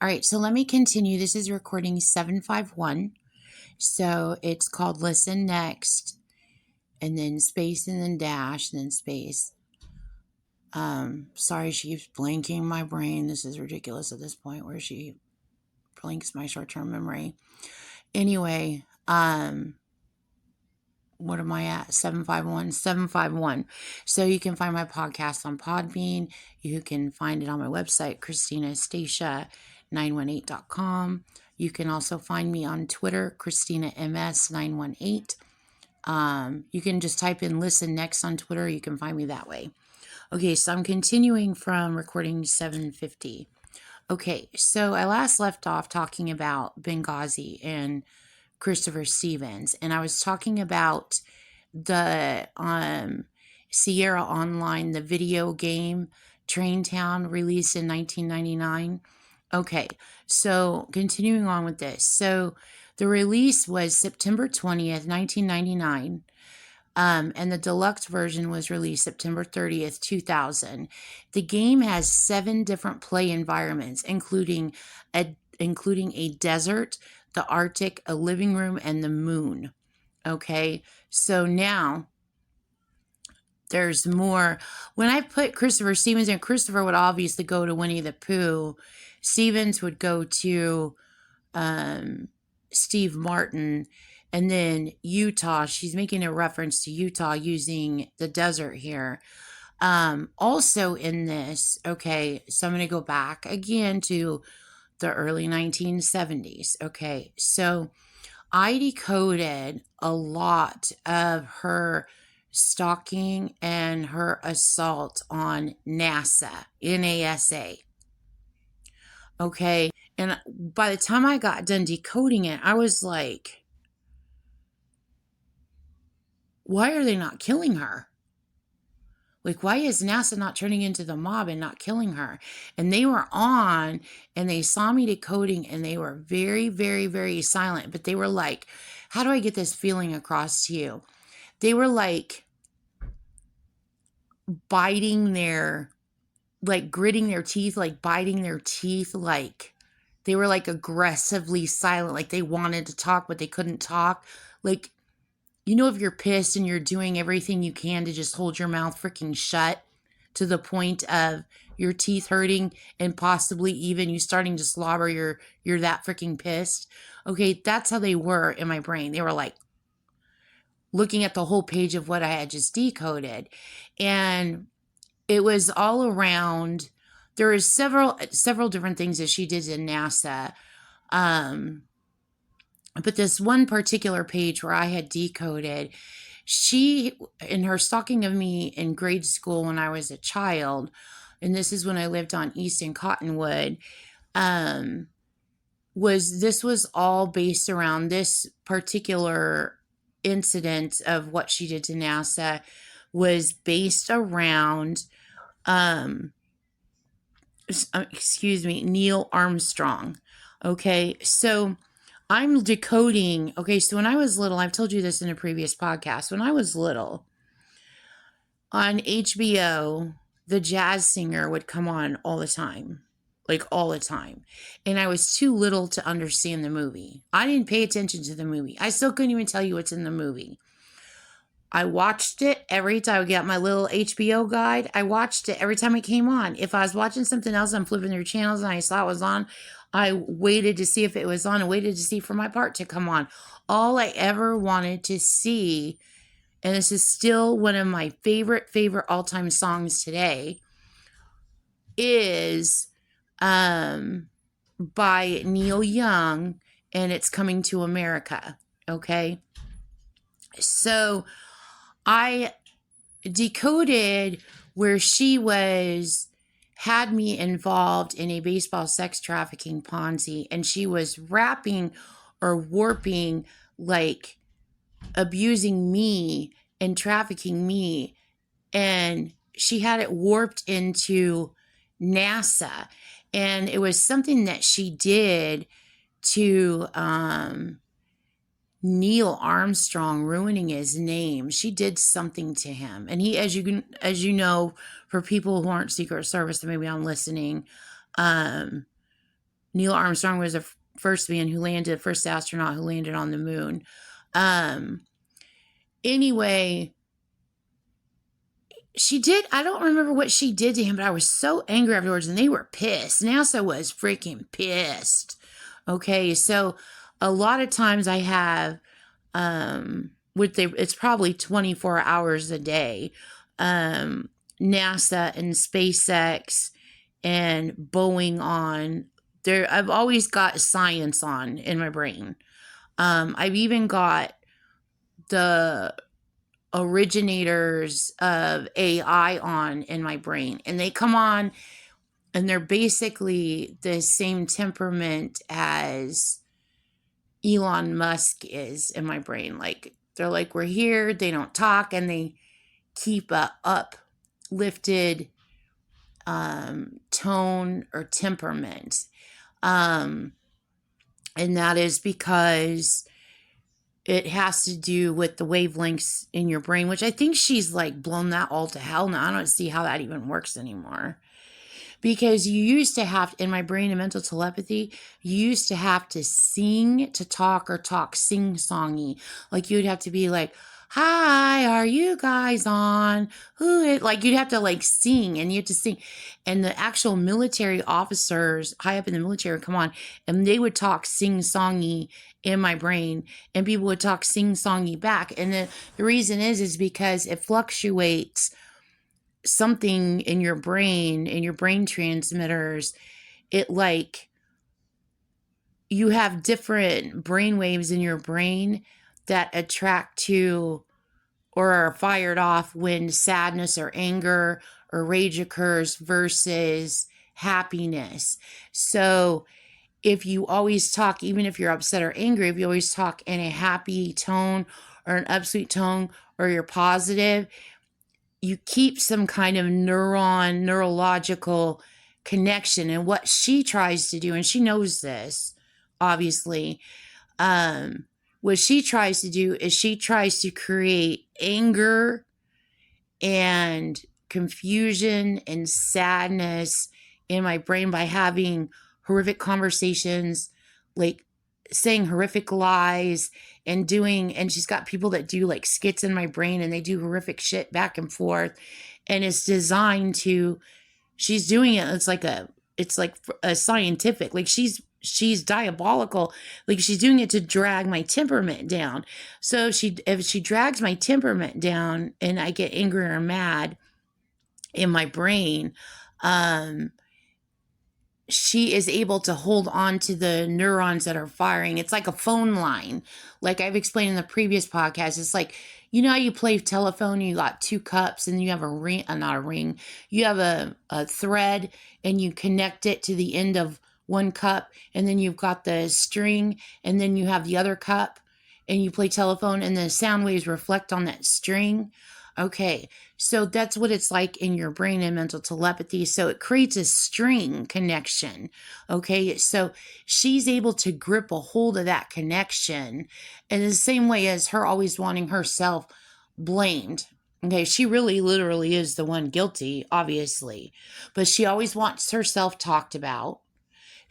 All right, so let me continue. This is recording 751. So it's called Listen Next, and then space, and then dash, and then space. Sorry, she keeps blanking my brain. This is ridiculous at this point where she blinks my short-term memory. Anyway, what am I at? 751. So you can find my podcast on Podbean. You can find it on my website, ChristinaStacia918.com. You can also find me on Twitter, ChristinaMS918. You can just type in Listen Next on Twitter. You can find me that way. Okay, so I'm continuing from recording 750. Okay, so I last left off talking about Benghazi and Christopher Stevens, and I was talking about the Sierra Online, the video game Train Town, released in 1999. Okay, so continuing on with this. So the release was September 20th, 1999. And the deluxe version was released September 30th, 2000. The game has 7 different play environments, including a desert, the Arctic, a living room, and the moon. Okay, so now there's more. When I put Christopher Stevens in, Christopher would obviously go to Winnie the Pooh. Stevens would go to Steve Martin. And then Utah, she's making a reference to Utah using the desert here. Also in this, okay, so I'm going to go back again to the early 1970s. Okay, so I decoded a lot of her stalking and her assault on NASA. Okay, and by the time I got done decoding it, I was like, why are they not killing her? Like, why is NASA not turning into the mob and not killing her? And they were on, and they saw me decoding, and they were very, very, very silent. But they were like, how do I get this feeling across to you? They were like biting their, like gritting their teeth, like biting their teeth, like they were like aggressively silent, like they wanted to talk, but they couldn't talk. Like, you know, if you're pissed and you're doing everything you can to just hold your mouth freaking shut to the point of your teeth hurting and possibly even you starting to slobber, you're that freaking pissed. Okay, that's how they were in my brain. They were like looking at the whole page of what I had just decoded. And it was all around, there was several different things that she did in NASA. But this one particular page where I had decoded, she, in her stalking of me in grade school when I was a child, and this is when I lived on East and Cottonwood, was all based around this particular incident of what she did to NASA was based around, Neil Armstrong. Okay, so I'm decoding. Okay, so when I was little, I've told you this in a previous podcast. When I was little, on HBO, The Jazz Singer would come on all the time. Like all the time. And I was too little to understand the movie. I didn't pay attention to the movie. I still couldn't even tell you what's in the movie. I watched it every time I got my little HBO guide. I watched it every time it came on. If I was watching something else, I'm flipping through channels and I saw it was on, I waited to see if it was on and waited to see for my part to come on. All I ever wanted to see, and this is still one of my favorite all-time songs today, is by Neil Young, and it's Coming to America. Okay? So I decoded where she had me involved in a baseball sex trafficking Ponzi, and she was wrapping or warping, like abusing me and trafficking me, and she had it warped into NASA, and it was something that she did to Neil Armstrong, ruining his name. She did something to him. And he, as you know, for people who aren't Secret Service, that maybe I'm listening, Neil Neil Armstrong was the first man who landed, first astronaut who landed on the moon. Anyway, she did, I don't remember what she did to him, but I was so angry afterwards, and they were pissed. NASA was freaking pissed. Okay, so a lot of times I have, it's probably 24 hours a day, NASA and SpaceX and Boeing on there. I've always got science on in my brain. I've even got the originators of AI on in my brain, and they come on and they're basically the same temperament as Elon Musk is in my brain. Like, they're like, we're here, they don't talk, and they keep a uplifted tone or temperament. And that is because it has to do with the wavelengths in your brain, which I think she's like blown that all to hell now. I don't see how that even works anymore. Because you used to have, in my brain and mental telepathy, you used to have to sing to talk, or talk sing-songy. Like, you'd have to be like, hi, are you guys on? Like, you'd have to like sing, and you have to sing. And the actual military officers high up in the military would come on, and they would talk sing-songy in my brain, and people would talk sing-songy back. And the reason is because it fluctuates something in your brain transmitters. It, like, you have different brain waves in your brain that attract to or are fired off when sadness or anger or rage occurs versus happiness. So if you always talk, even if you're upset or angry, if you always talk in a happy tone or an upsweet tone, or you're positive, you keep some kind of neurological connection. And what she tries to do, and she knows this, obviously, what she tries to do is she tries to create anger and confusion and sadness in my brain by having horrific conversations, like saying horrific lies and she's got people that do like skits in my brain, and they do horrific shit back and forth. And it's designed to, she's doing it. It's like a scientific, like she's diabolical. Like, she's doing it to drag my temperament down. So if she drags my temperament down and I get angry or mad in my brain, she is able to hold on to the neurons that are firing. It's like a phone line. Like I've explained in the previous podcast, it's like, you know how you play telephone, you got two cups and you have a ring, not a ring, you have a thread, and you connect it to the end of one cup, and then you've got the string, and then you have the other cup, and you play telephone, and the sound waves reflect on that string. Okay, so that's what it's like in your brain and mental telepathy. So it creates a string connection. Okay, so she's able to grip a hold of that connection in the same way as her always wanting herself blamed. Okay, she really literally is the one guilty, obviously, but she always wants herself talked about.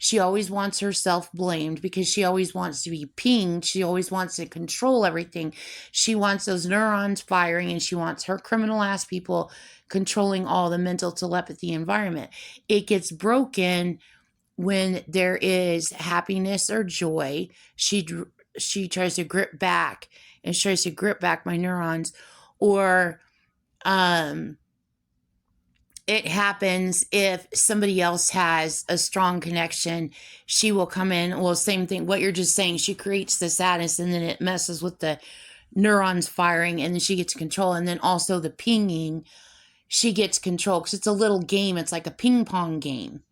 She always wants herself blamed because she always wants to be pinged. She always wants to control everything. She wants those neurons firing, and she wants her criminal ass people controlling all the mental telepathy environment. It gets broken when there is happiness or joy. She tries to grip back, and she tries to grip back my neurons. Or it happens if somebody else has a strong connection, she will come in. Well, same thing, what you're just saying, she creates the sadness, and then it messes with the neurons firing, and then she gets control. And then also the pinging, she gets control, because it's a little game. It's like a ping pong game.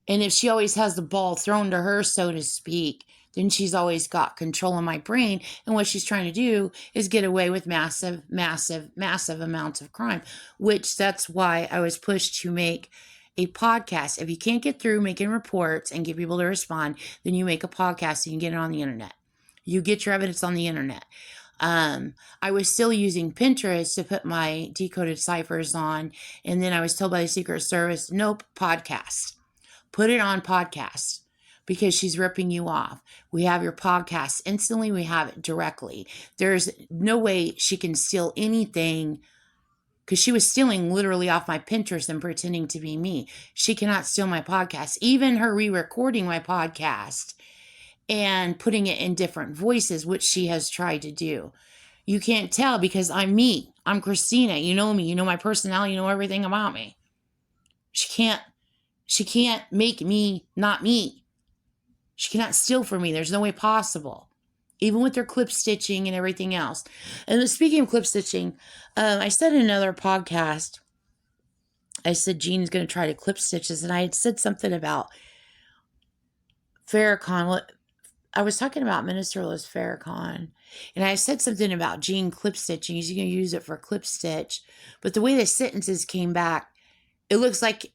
And if she always has the ball thrown to her, so to speak, then she's always got control of my brain. And what she's trying to do is get away with massive, massive, massive amounts of crime, which that's why I was pushed to make a podcast. If you can't get through making reports and get people to respond, then you make a podcast and you get it on the internet. You get your evidence on the internet. I was still using Pinterest to put my decoded ciphers on. And then I was told by the Secret Service, nope, podcast. Put it on podcast. because she's ripping you off. We have your podcast instantly. We have it directly. There's no way she can steal anything because she was stealing literally off my Pinterest and pretending to be me. She cannot steal my podcast. Even her re-recording my podcast and putting it in different voices, which she has tried to do. You can't tell because I'm me. I'm Christina. You know me. You know my personality. You know everything about me. She can't make me not me. She cannot steal from me. There's no way possible. Even with their clip stitching and everything else. And speaking of clip stitching, I said in another podcast, I said Jean's going to try to clip stitch this, and I had said something about Farrakhan. I was talking about Minister Louis Farrakhan, and I said something about Jean clip stitching. He's going to use it for clip stitch, but the way the sentences came back, it looks like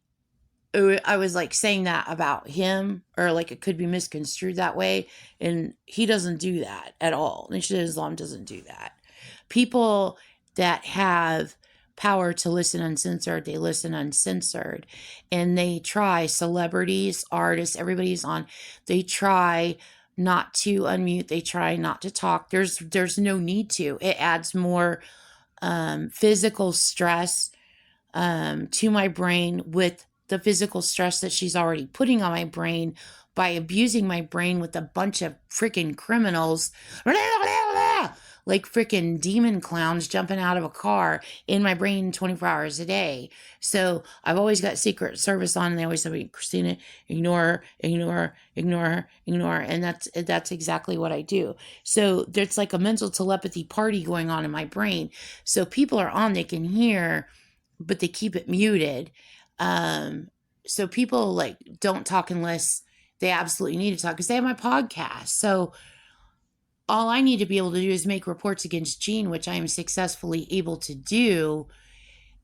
I was like saying that about him, or like it could be misconstrued that way. And he doesn't do that at all. Nation of Islam doesn't do that. People that have power to listen uncensored, they listen uncensored. And they try, celebrities, artists, everybody's on, they try not to unmute, they try not to talk. There's no need to. It adds more physical stress to my brain with the physical stress that she's already putting on my brain by abusing my brain with a bunch of freaking criminals, like freaking demon clowns jumping out of a car in my brain 24 hours a day. So I've always got Secret Service on, and they always say, Christina, ignore her, ignore her, ignore her, ignore her. And that's exactly what I do. So there's like a mental telepathy party going on in my brain. So people are on, they can hear, but they keep it muted. So people like don't talk unless they absolutely need to talk because they have my podcast. So all I need to be able to do is make reports against Jean, which I am successfully able to do.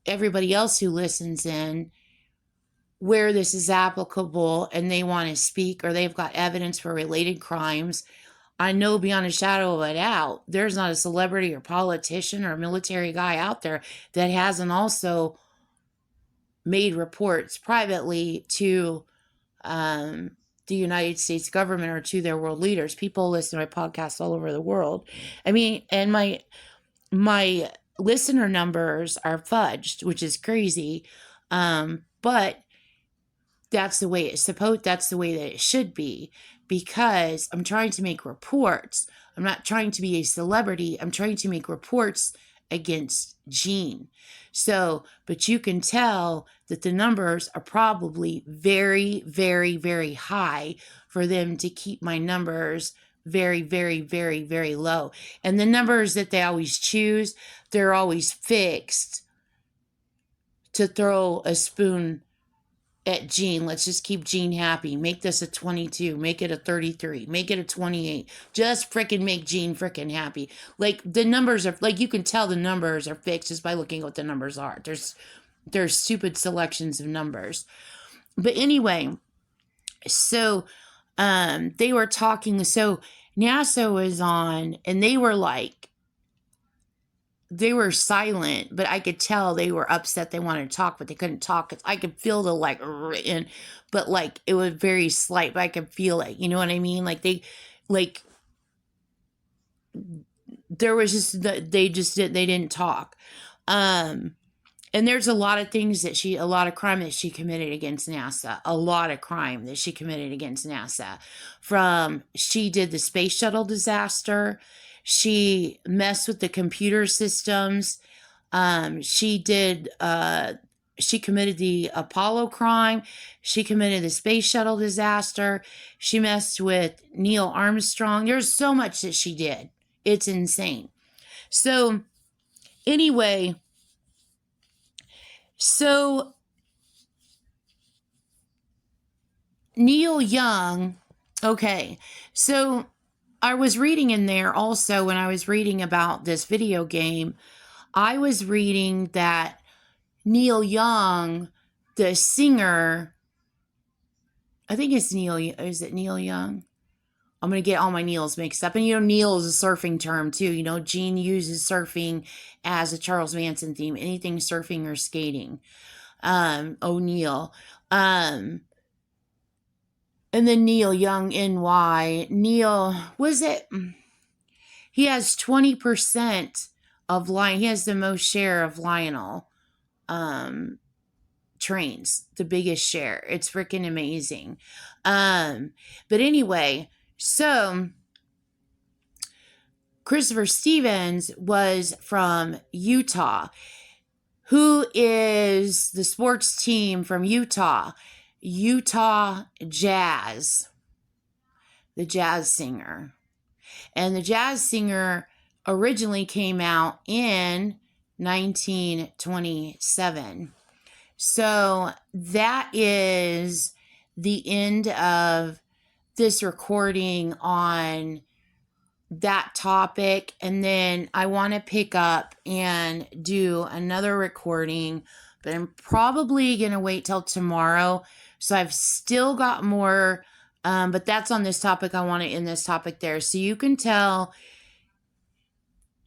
Everybody else who listens in, where this is applicable and they want to speak or they've got evidence for related crimes, I know beyond a shadow of a doubt, there's not a celebrity or politician or military guy out there that hasn't also made reports privately to the United States government or to their world leaders. People listen to my podcasts all over the world. I mean, and my listener numbers are fudged, which is crazy. But that's the way that's the way that it should be, because I'm trying to make reports. I'm not trying to be a celebrity. I'm trying to make reports against Jean. So, but you can tell that the numbers are probably very, very, very high for them to keep my numbers very, very, very, very low. And the numbers that they always choose, they're always fixed to throw a spoon at Jean. Let's just keep Jean happy. Make this a 22. Make it a 33. Make it a 28. Just freaking make Jean freaking happy. Like the numbers are, like you can tell the numbers are fixed just by looking at what the numbers are. There's stupid selections of numbers. But anyway, so they were talking. So NASA was on, and they were like, they were silent, but I could tell they were upset. They wanted to talk, but they couldn't talk. I could feel the like, but like it was very slight, but I could feel it. You know what I mean? Like there was just they didn't talk. And there's a lot of things that a lot of crime that she committed against NASA. A lot of crime that she committed against NASA. She did the space shuttle disaster. She messed with the computer systems. She committed the Apollo crime. She committed the space shuttle disaster. She messed with Neil Armstrong. There's so much that she did. It's insane. So anyway, so Neil Young, okay, so I was reading in there also when I was reading about this video game, I was reading that Neil Young, the singer, I think it's Neil, is it Neil Young? I'm going to get all my Neils mixed up. And, Neil is a surfing term, too. Gene uses surfing as a Charles Manson theme. Anything surfing or skating. O'Neill. And then Neil Young, NY. Neil, was it? He has 20% of Lion. He has the most share of Lionel trains, the biggest share. It's freaking amazing. But anyway, so Christopher Stevens was from Utah. Who is the sports team from Utah? Utah Jazz, the jazz singer. And the jazz singer originally came out in 1927. So that is the end of this recording on that topic. And then I want to pick up and do another recording, but I'm probably going to wait till tomorrow. So I've still got more, but that's on this topic. I want to end this topic there. So you can tell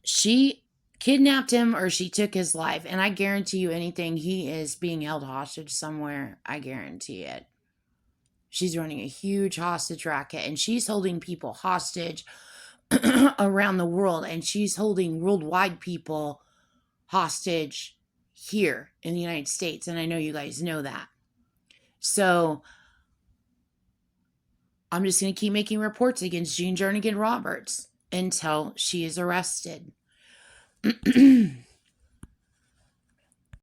she kidnapped him or she took his life. And I guarantee you anything, he is being held hostage somewhere. I guarantee it. She's running a huge hostage racket and she's holding people hostage around the world, and she's holding worldwide people hostage here in the United States. And I know you guys know that. So I'm just going to keep making reports against Jean Jernigan Roberts until she is arrested.